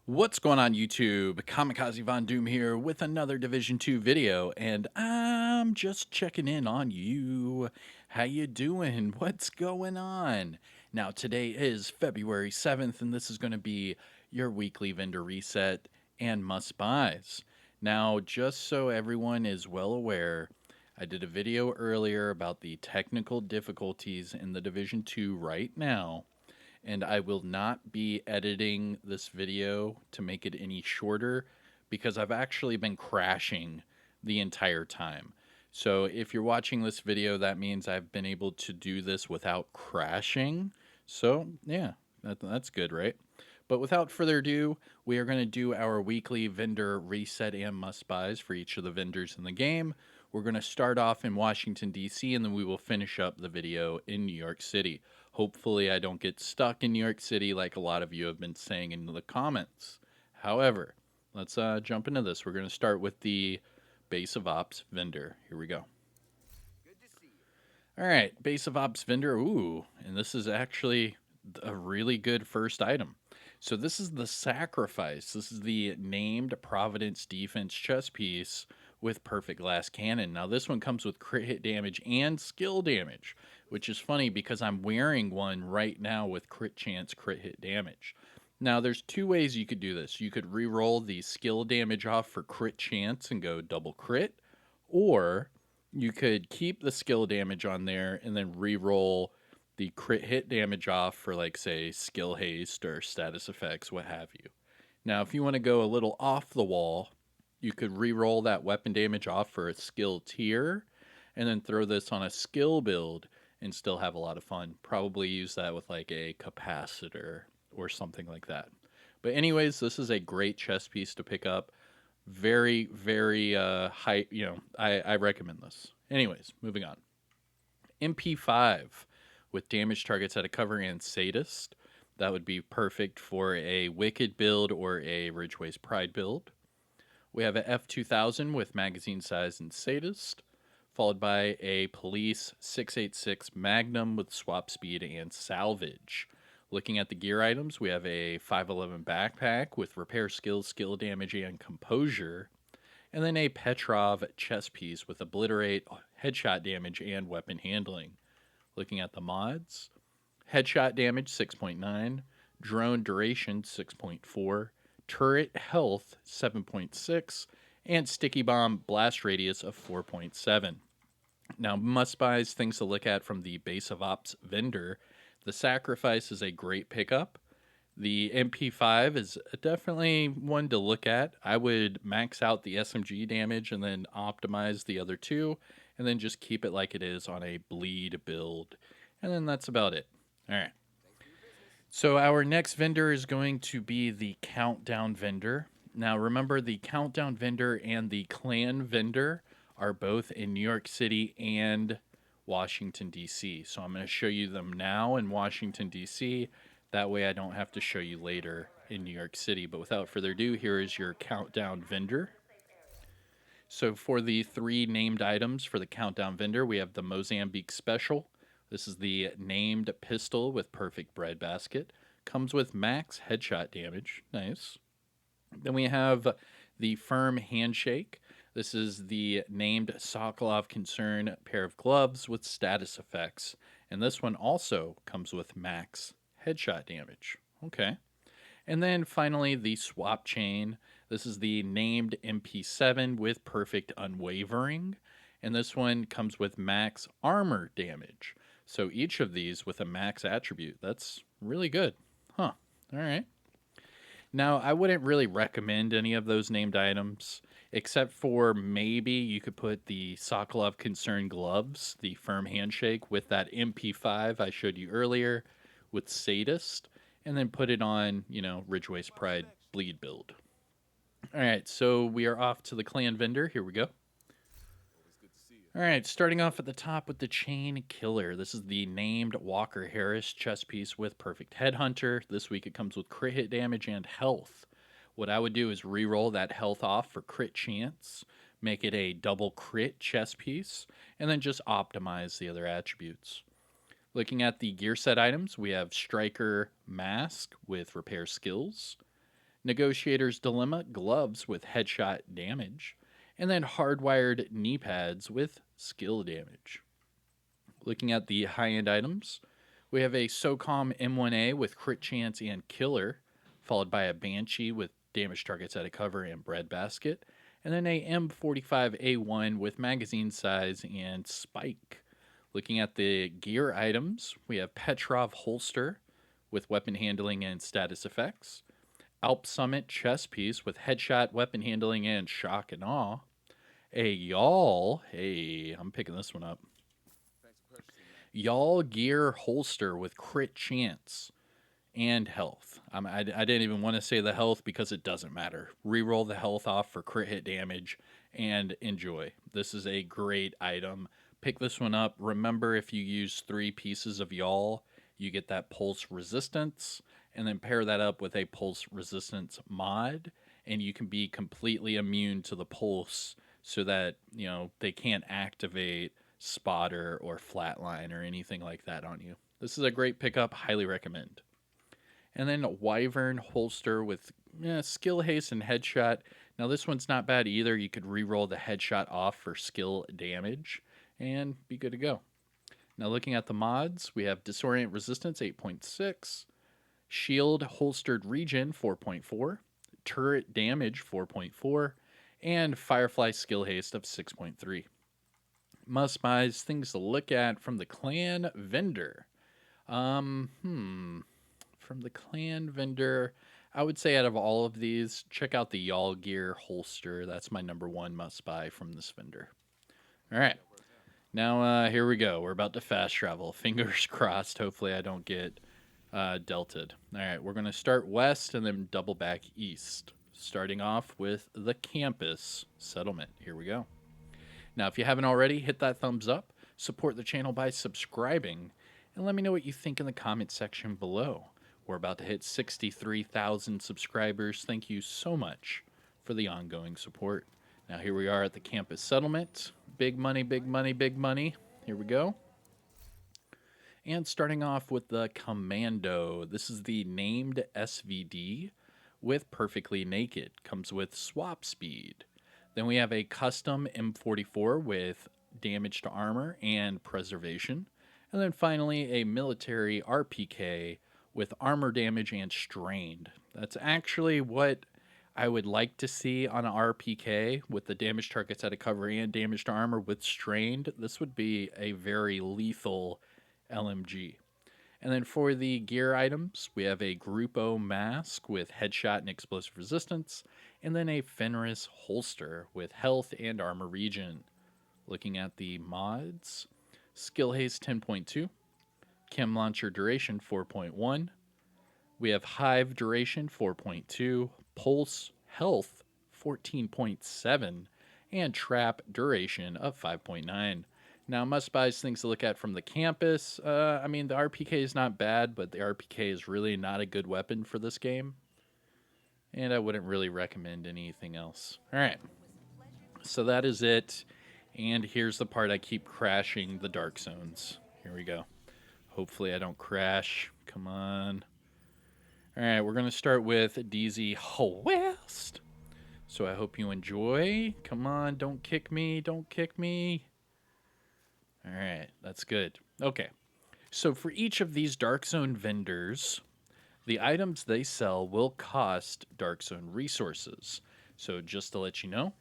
What's going on YouTube? Kamikazevondoom here with another Division 2 video, and I'm just checking in on you. How you doing? What's going on? Now today is February 7th, and this is going to be your weekly vendor reset and must buys. Now, just so everyone is well aware, I did a video earlier about the technical difficulties in the Division 2 right now, and I will not be editing this video to make it any shorter because I've actually been crashing the entire time. So if you're watching this video, that means I've been able to do this without crashing. So yeah, that's good, right? But without further ado, we are going to do our weekly vendor reset and must buys for each of the vendors in the game. We're going to start off in Washington, D.C., and then we will finish up the video in New York City. Hopefully, I don't get stuck in New York City like a lot of you have been saying in the comments. However, let's jump into this. We're going to start with the base of ops vendor. Here we go. All right, base of ops vendor. Ooh, and this is actually a really good first item. So this is the sacrifice. This is the named Providence defense chess piece with perfect glass cannon. Now this one comes with crit hit damage and skill damage, which is funny because I'm wearing one right now with crit chance, crit hit damage. Now there's two ways you could do this. You could re-roll the skill damage off for crit chance and go double crit, or you could keep the skill damage on there and then re-roll the crit hit damage off for, like, say, skill haste or status effects, what have you. Now, if you want to go a little off the wall, you could re-roll that weapon damage off for a skill tier and then throw this on a skill build and still have a lot of fun. Probably use that with like a capacitor or something like that. But anyways, this is a great chess piece to pick up. Very, very high. I recommend this. Anyways, moving on. MP5 with damage targets at a cover and sadist. That would be perfect for a Wicked build or a Ridgeway's Pride build. We have a F2000 with magazine size and sadist, followed by a Police 686 Magnum with swap speed and salvage. Looking at the gear items, we have a 511 backpack with repair skills, skill damage, and composure, and then a Petrov chess piece with obliterate, headshot damage, and weapon handling. Looking at the mods, headshot damage 6.9, drone duration 6.4, turret health 7.6, and sticky bomb blast radius of 4.7. Now, must buys, things to look at from the base of ops vendor. The sacrifice is a great pickup. The MP5 is definitely one to look at. I would max out the SMG damage and then optimize the other two, and then just keep it like it is on a bleed build. And then that's about it. All right. So our next vendor is going to be the Countdown vendor. Now remember, the Countdown vendor and the Clan vendor are both in New York City and Washington, D.C. So I'm going to show you them now in Washington, D.C. That way I don't have to show you later in New York City. But without further ado, here is your Countdown vendor. So for the three named items for the Countdown vendor, we have the Mozambique Special. This is the named pistol with perfect breadbasket. Comes with max headshot damage. Nice. Then we have the Firm Handshake. This is the named Sokolov Concern pair of gloves with status effects. And this one also comes with max headshot damage. Okay. And then finally, the Swap Chain. This is the named MP7 with perfect unwavering. And this one comes with max armor damage. So each of these with a max attribute. That's really good. Huh. All right. Now, I wouldn't really recommend any of those named items, except for maybe you could put the Sokolov Concern gloves, the Firm Handshake, with that MP5 I showed you earlier with Sadist, and then put it on, Ridgeway's Pride bleed build. All right, so we are off to the clan vendor. Here we go. All right, starting off at the top with the Chain Killer. This is the named Walker Harris chess piece with perfect Headhunter. This week it comes with crit hit damage and health. What I would do is re-roll that health off for crit chance, make it a double crit chess piece, and then just optimize the other attributes. Looking at the gear set items, we have Striker Mask with repair skills, Negotiator's Dilemma gloves with headshot damage, and then hardwired knee pads with skill damage. Looking at the high end items, we have a SOCOM M1A with crit chance and killer, followed by a Banshee with damage targets out of cover and breadbasket, and then a M45A1 with magazine size and spike. Looking at the gear items, we have Petrov holster with weapon handling and status effects, Alp Summit chest piece with headshot, weapon handling, and shock and awe, a Y'all, hey, I'm picking this one up, Y'all gear holster with crit chance and health. I didn't even want to say the health because it doesn't matter. Reroll the health off for crit hit damage and enjoy. This is a great item. Pick this one up. Remember, if you use 3 pieces of Y'all, you get that pulse resistance, and then pair that up with a pulse resistance mod, and you can be completely immune to the pulse so that, they can't activate spotter or flatline or anything like that on you. This is a great pickup. Highly recommend. And then Wyvern holster with skill haste and headshot. Now this one's not bad either. You could re-roll the headshot off for skill damage and be good to go. Now looking at the mods, we have Disorient Resistance 8.6, Shield Holstered Regen 4.4, Turret Damage 4.4, and Firefly Skill Haste of 6.3. Must buys, things to look at from the clan vendor. From the clan vendor, I would say out of all of these, check out the Y'all Gear holster. That's my number one must buy from this vendor. All right. Now, here we go. We're about to fast travel. Fingers crossed. Hopefully, I don't get delted. All right. We're going to start west and then double back east. Starting off with the campus settlement. Here we go. Now, if you haven't already, hit that thumbs up, support the channel by subscribing, and let me know what you think in the comment section below. We're about to hit 63,000 subscribers. Thank you so much for the ongoing support. Now, here we are at the campus settlement. Big money, big money, big money. Here we go. And starting off with the Commando. This is the named SVD with Perfectly Naked. Comes with swap speed. Then we have a custom M44 with damage to armor and preservation. And then finally a military RPK with armor damage and strained. That's actually what I would like to see on an RPK with the damage targets out of cover and damage to armor with strained. This would be a very lethal LMG. And then for the gear items, we have a Grupo mask with headshot and explosive resistance, and then a Fenris holster with health and armor regen. Looking at the mods, Skill Haste 10.2, Chem Launcher Duration 4.1, we have Hive Duration 4.2, Pulse Health 14.7, and Trap Duration of 5.9. Now, must-buys, things to look at from the campus. The RPK is not bad, but the RPK is really not a good weapon for this game. And I wouldn't really recommend anything else. All right. So that is it. And here's the part I keep crashing the dark zones. Here we go. Hopefully I don't crash. Come on. All right, we're going to start with DZ West. So I hope you enjoy. Come on, don't kick me. Don't kick me. All right, that's good. Okay, so for each of these Dark Zone vendors, the items they sell will cost Dark Zone resources. So just to let you know,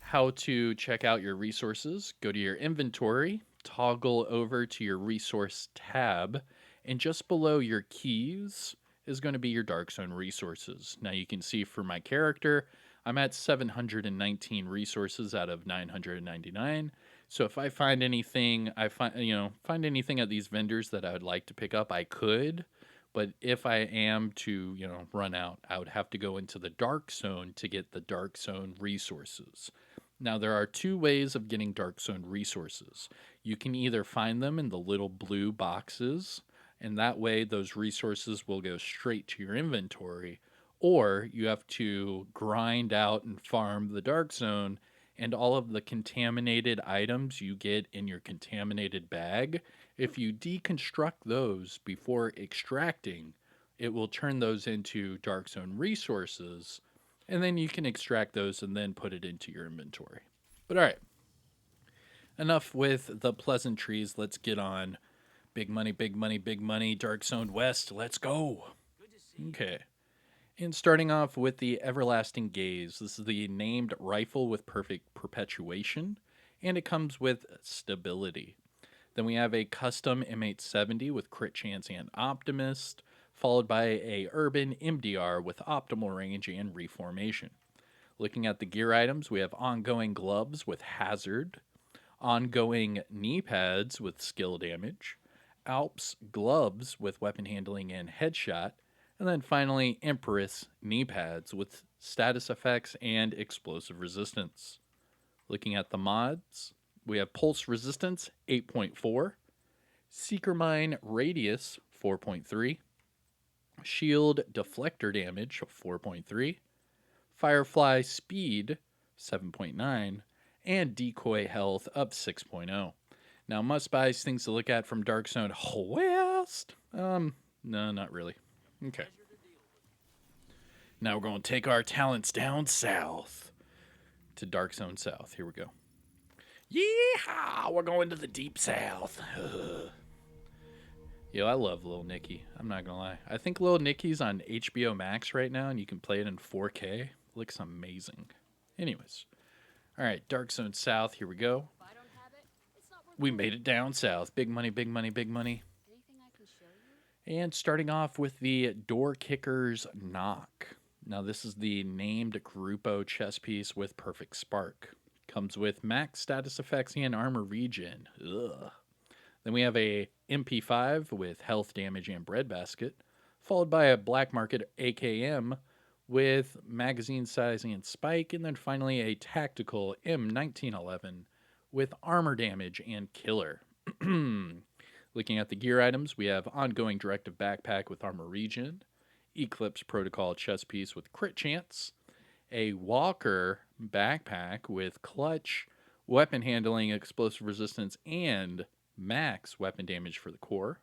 how to check out your resources, go to your inventory, toggle over to your resource tab, and just below your keys is going to be your Dark Zone resources. Now you can see for my character, I'm at 719 resources out of 999. So if I find anything, find anything at these vendors that I would like to pick up, I could. But if I am to, run out, I would have to go into the Dark Zone to get the Dark Zone resources. Now, there are 2 ways of getting Dark Zone resources. You can either find them in the little blue boxes, and that way those resources will go straight to your inventory, or you have to grind out and farm the Dark Zone, and all of the contaminated items you get in your contaminated bag, if you deconstruct those before extracting, it will turn those into Dark Zone resources, and then you can extract those and then put it into your inventory. But all right, enough with the pleasantries. Let's get on big money, big money, big money. Dark Zone West. Let's go. Okay. And starting off with the Everlasting Gaze. This is the named rifle with perfect perpetuation, and it comes with stability. Then we have a custom M870 with crit chance and optimist, followed by a urban MDR with optimal range and reformation. Looking at the gear items, we have ongoing gloves with hazard, ongoing knee pads with skill damage, Alps gloves with weapon handling and headshot, and then finally Empress knee pads with status effects and explosive resistance. Looking at the mods, we have Pulse Resistance 8.4, Seeker Mine Radius 4.3, Shield Deflector Damage 4.3, Firefly Speed 7.9, and Decoy Health of 6.0. Now, must buys, things to look at from Dark Zone West. No, not really. Okay. Now we're going to take our talents down south to Dark Zone South. Here we go. Yeehaw! We're going to the deep south. Yo, I love Lil Nicky. I'm not gonna lie. I think Lil Nicky's on HBO Max right now, and you can play it in 4K. Looks amazing. Anyways, all right, Dark Zone South. Here we go. We made it down south. Big money, big money, big money. And starting off with the Door Kicker's Knock. Now, this is the named Grupo chess piece with Perfect Spark. Comes with max status effects and armor regen. Ugh. Then we have a MP5 with health damage and breadbasket, followed by a black market AKM with magazine size and spike, and then finally a tactical M1911 with armor damage and killer. Looking at the gear items, we have ongoing directive backpack with armor regen, Eclipse Protocol chest piece with crit chance, a Walker backpack with clutch, weapon handling, explosive resistance, and max weapon damage for the core.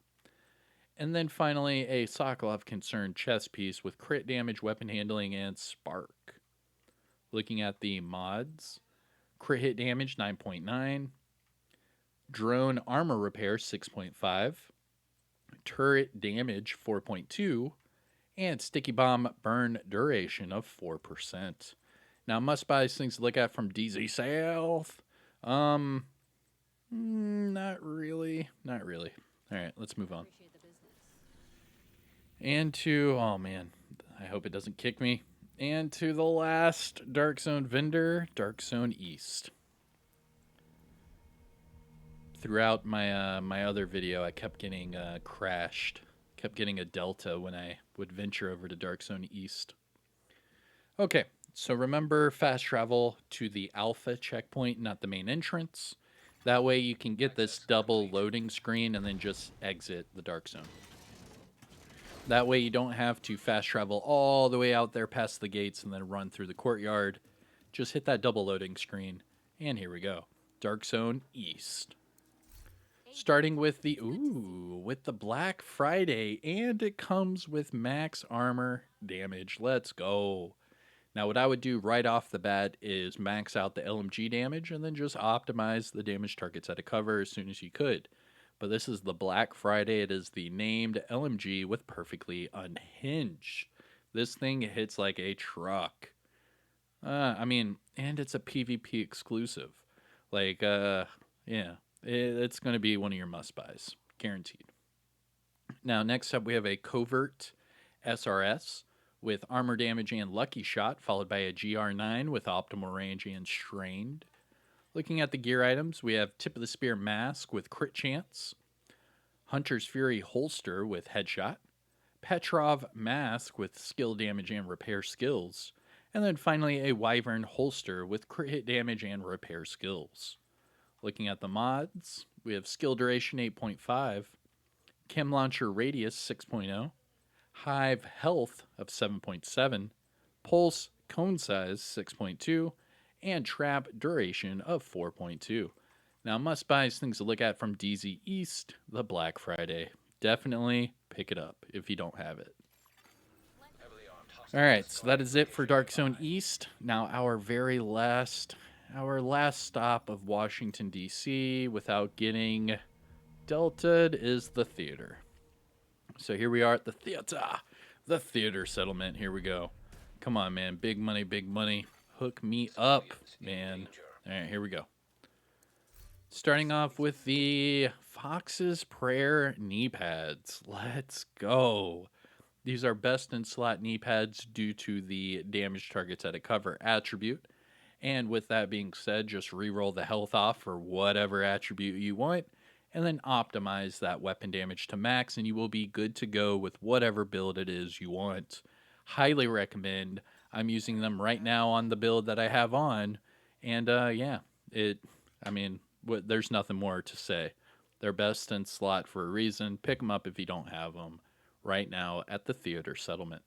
And then finally, a Sokolov Concern chest piece with crit damage, weapon handling, and spark. Looking at the mods, crit hit damage 9.9, drone armor repair 6.5, turret damage 4.2, and sticky bomb burn duration of 4%. Now, must buys, things to look at from DZ South. Not really. Not really. All right, let's move on. And to, oh man, I hope it doesn't kick me. And to the last Dark Zone vendor, Dark Zone East. Throughout my other video, I kept getting crashed. Kept getting a delta when I would venture over to Dark Zone East. Okay, so remember fast travel to the Alpha checkpoint, not the main entrance. That way you can get this double loading screen and then just exit the Dark Zone. That way you don't have to fast travel all the way out there past the gates and then run through the courtyard. Just hit that double loading screen, and here we go. Dark Zone East. Starting with the Black Friday, and it comes with max armor damage. Let's go. Now, what I would do right off the bat is max out the LMG damage and then just optimize the damage targets out of cover as soon as you could. But this is the Black Friday. It is the named LMG with perfectly unhinged. This thing hits like a truck. And it's a PvP exclusive. It's going to be one of your must-buys. Guaranteed. Now, next up, we have a Covert SRS with armor damage and lucky shot, followed by a GR9 with optimal range and strained. Looking at the gear items, we have Tip of the Spear Mask with crit chance, Hunter's Fury Holster with headshot, Petrov Mask with skill damage and repair skills, and then finally a Wyvern Holster with crit hit damage and repair skills. Looking at the mods, we have Skill Duration 8.5, Chem Launcher Radius 6.0, Hive Health of 7.7, Pulse Cone Size 6.2, and Trap Duration of 4.2. Now, must buys, things to look at from DZ East, the Black Friday. Definitely pick it up if you don't have it. All right, so that is it for Dark Zone East. Now our last stop of Washington D.C. without getting deltaed is the theater. So here we are at the theater settlement. Here we go. Come on, man, big money, big money. Hook me up, man. All right, here we go. Starting off with the Fox's Prayer knee pads. Let's go. These are best in slot knee pads due to the damage targets at a cover attribute. And with that being said, just reroll the health off for whatever attribute you want, and then optimize that weapon damage to max, and you will be good to go with whatever build it is you want. Highly recommend. I'm using them right now on the build that I have on, and yeah, it. I mean, there's nothing more to say. They're best in slot for a reason. Pick them up if you don't have them right now at the theater settlement.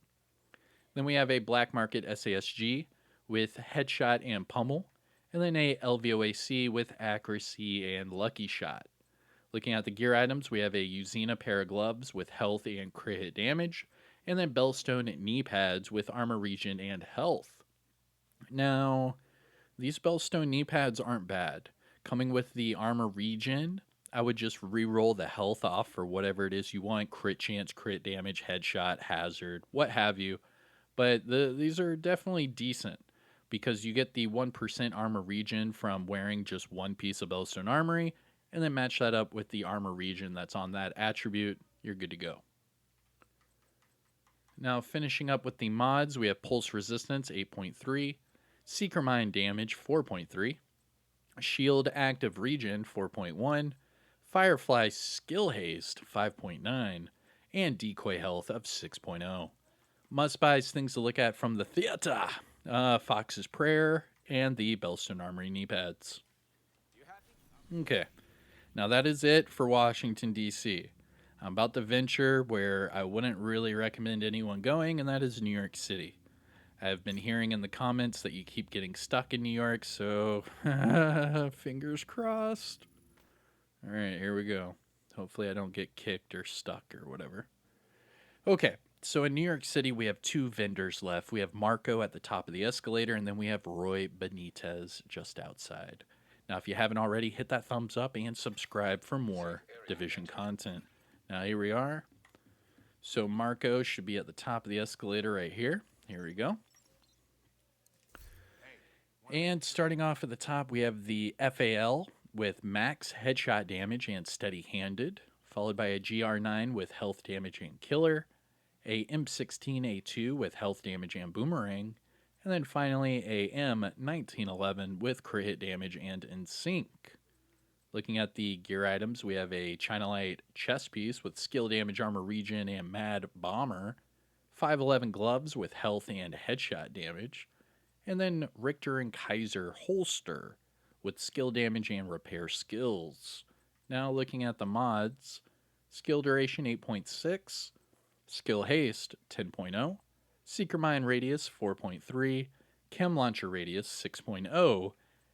Then we have a black market SASG with headshot and pummel, and then a LVOAC with accuracy and lucky shot. Looking at the gear items, we have a Uzina pair of gloves with health and crit hit damage, and then Bellstone knee pads with armor regen and health. Now, these Bellstone knee pads aren't bad. Coming with the armor regen, I would just re-roll the health off for whatever it is you want: crit chance, crit damage, headshot, hazard, what have you. But these are definitely decent because you get the 1% armor regen from wearing just one piece of Bellstone Armory, and then match that up with the armor regen that's on that attribute. You're good to go. Now, finishing up with the mods, we have Pulse Resistance 8.3, Seeker Mind Damage 4.3, Shield Active Regen 4.1, Firefly Skill Haste 5.9, and Decoy Health of 6.0. Must buys things to look at from the theater: Fox's Prayer and the Bellstone Armory knee pads. Okay, now that is it for Washington, D.C. I'm about to venture where I wouldn't really recommend anyone going, and that is New York City. I've been hearing in the comments that you keep getting stuck in New York, so fingers crossed. All right, here we go. Hopefully I don't get kicked or stuck or whatever. Okay, so in New York City, we have two vendors left. We have Marco at the top of the escalator, and then we have Roy Benitez just outside. Now, if you haven't already, hit that thumbs up and subscribe for more Division content. Now, here we are. So Marco should be at the top of the escalator right here. Here we go. And starting off at the top, we have the FAL with max headshot damage and steady-handed, followed by a GR9 with health damage and killer, a M16A2 with health damage and boomerang, and then finally a M1911 with crit hit damage and in sync. Looking at the gear items, we have a China Light chest piece with skill damage, armor regen, and mad bomber, 511 gloves with health and headshot damage, and then Richter and Kaiser holster with skill damage and repair skills. Now looking at the mods, skill duration 8.6, skill haste 10.0, seeker mine radius 4.3, chem launcher radius 6.0,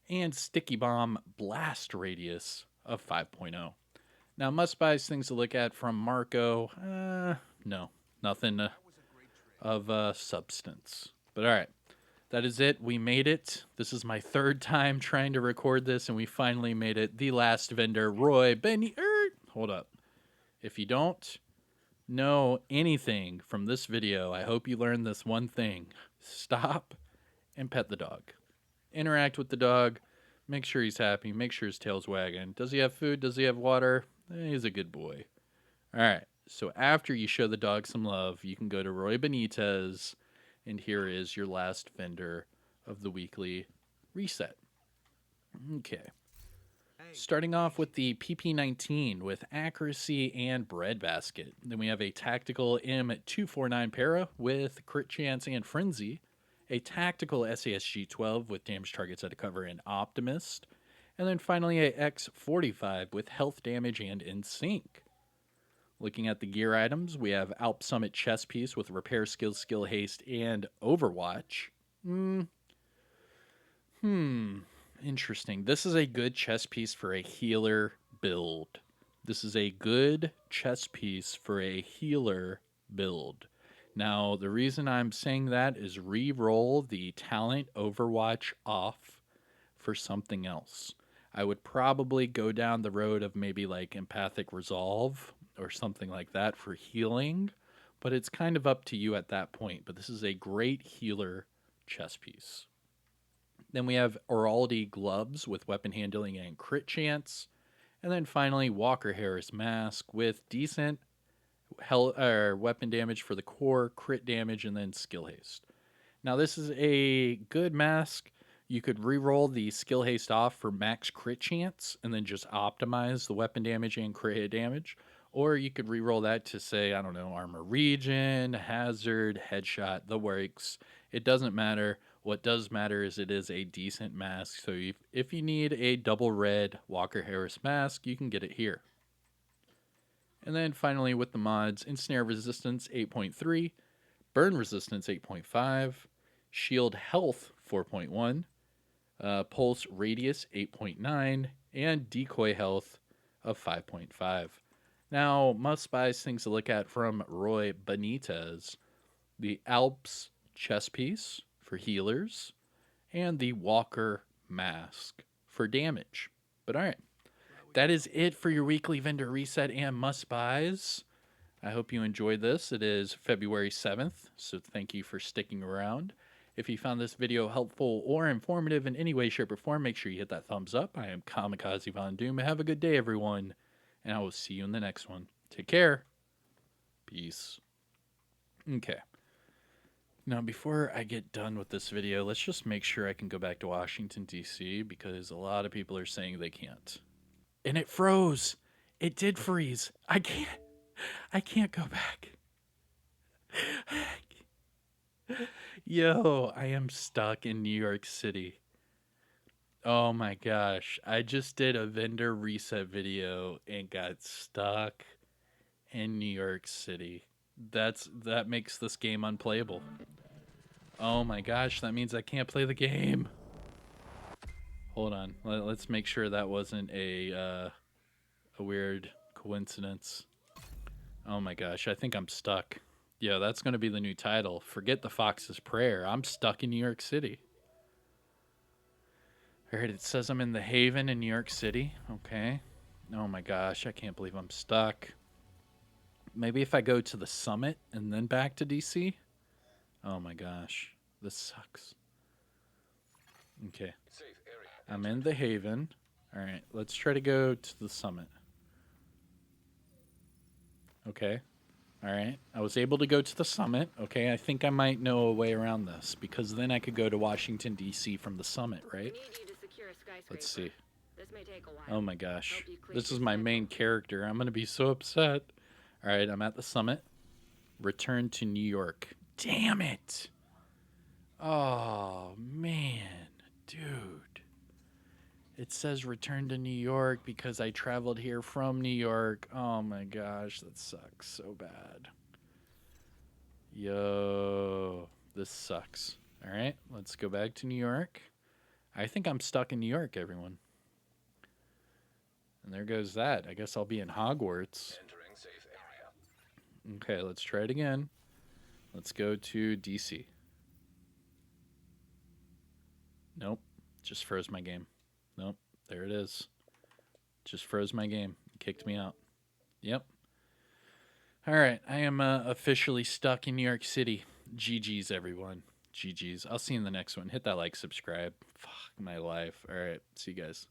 and sticky bomb blast radius of 5.0. Now must buys things to look at from Marco, no, nothing of substance. But all right. That is it. We made it. This is my third time trying to record this, and we finally made it. The last vendor, Roy Benny. Hold up. If you don't know anything from this video, I hope you learned this one thing. Stop and pet the dog. Interact with the dog. Make sure he's happy. Make sure his tail's wagging. Does he have food? Does he have water? He's a good boy. All right. So after you show the dog some love, you can go to Roy Benitez. And here is your last vendor of the weekly reset. Okay. Starting off with the PP19 with accuracy and breadbasket. Then we have a tactical M249 para with crit chance and frenzy. A tactical SASG 12 with damage targets at a cover and optimist. And then finally a X45 with health damage and in sync. Looking at the gear items, we have Alp Summit chest piece with repair skills, skill haste, and overwatch. Interesting. This is a good chest piece for a healer build. Now, the reason I'm saying that is re-roll the talent Overwatch off for something else. I would probably go down the road of maybe like empathic resolve or something like that for healing, but it's kind of up to you at that point. But this is a great healer chess piece. Then we have Orality gloves with weapon handling and crit chance. And then finally, Walker Harris mask with decent weapon damage for the core, crit damage, and then skill haste. Now, this is a good mask. You could re-roll the skill haste off for max crit chance and then just optimize the weapon damage and crit damage. Or you could re-roll that to say, I don't know, armor regen, hazard, headshot, the works. It doesn't matter. What does matter is it is a decent mask. So if you need a double red Walker Harris mask, you can get it here. And then finally with the mods, Ensnare Resistance 8.3, Burn Resistance 8.5, Shield Health 4.1, Pulse Radius 8.9, and Decoy Health of 5.5. Now, must-buys things to look at from Roy Benitez, the Alps chess piece for healers, and the Walker mask for damage. But all right, that is it for your weekly vendor reset and must-buys. I hope you enjoyed this. It is February 7th, so thank you for sticking around. If you found this video helpful or informative in any way, shape, or form, make sure you hit that thumbs up. I am Kamikazevondoom. Have a good day, everyone, and I will see you in the next one. Take care. Peace. Okay. Now, before I get done with this video, let's just make sure I can go back to Washington, D.C., because a lot of people are saying they can't. And it froze. It did freeze. I can't go back. Yo, I am stuck in New York City. Oh my gosh. I just did a vendor reset video and got stuck in New York City. That makes this game unplayable. Oh my gosh, that means I can't play the game. Hold on. Let's make sure that wasn't a weird coincidence. Oh my gosh, I think I'm stuck. Yeah, that's going to be the new title. Forget the Fox's Prayer. I'm stuck in New York City. All right, it says I'm in the Haven in New York City. Okay. Oh my gosh, I can't believe I'm stuck. Maybe if I go to the summit and then back to DC? Oh my gosh, this sucks. Okay. I'm in the Haven. All right, let's try to go to the summit. Okay. All right. I was able to go to the summit. Okay. I think I might know a way around this because then I could go to Washington, D.C. from the summit, right? Let's see. Oh my gosh. This is my main character. I'm going to be so upset. All right. I'm at the summit. Return to New York. Damn it. Oh, man. Dude. It says return to New York because I traveled here from New York. Oh my gosh, that sucks so bad. Yo, this sucks. All right, let's go back to New York. I think I'm stuck in New York, everyone. And there goes that. I guess I'll be in Hogwarts. Okay, let's try it again. Let's go to DC. Nope, just froze my game. Nope, there it is. Just froze my game. Kicked me out. Yep. All right, I am officially stuck in New York City. GG's, everyone. GG's. I'll see you in the next one. Hit that like, subscribe. Fuck my life. All right, see you guys.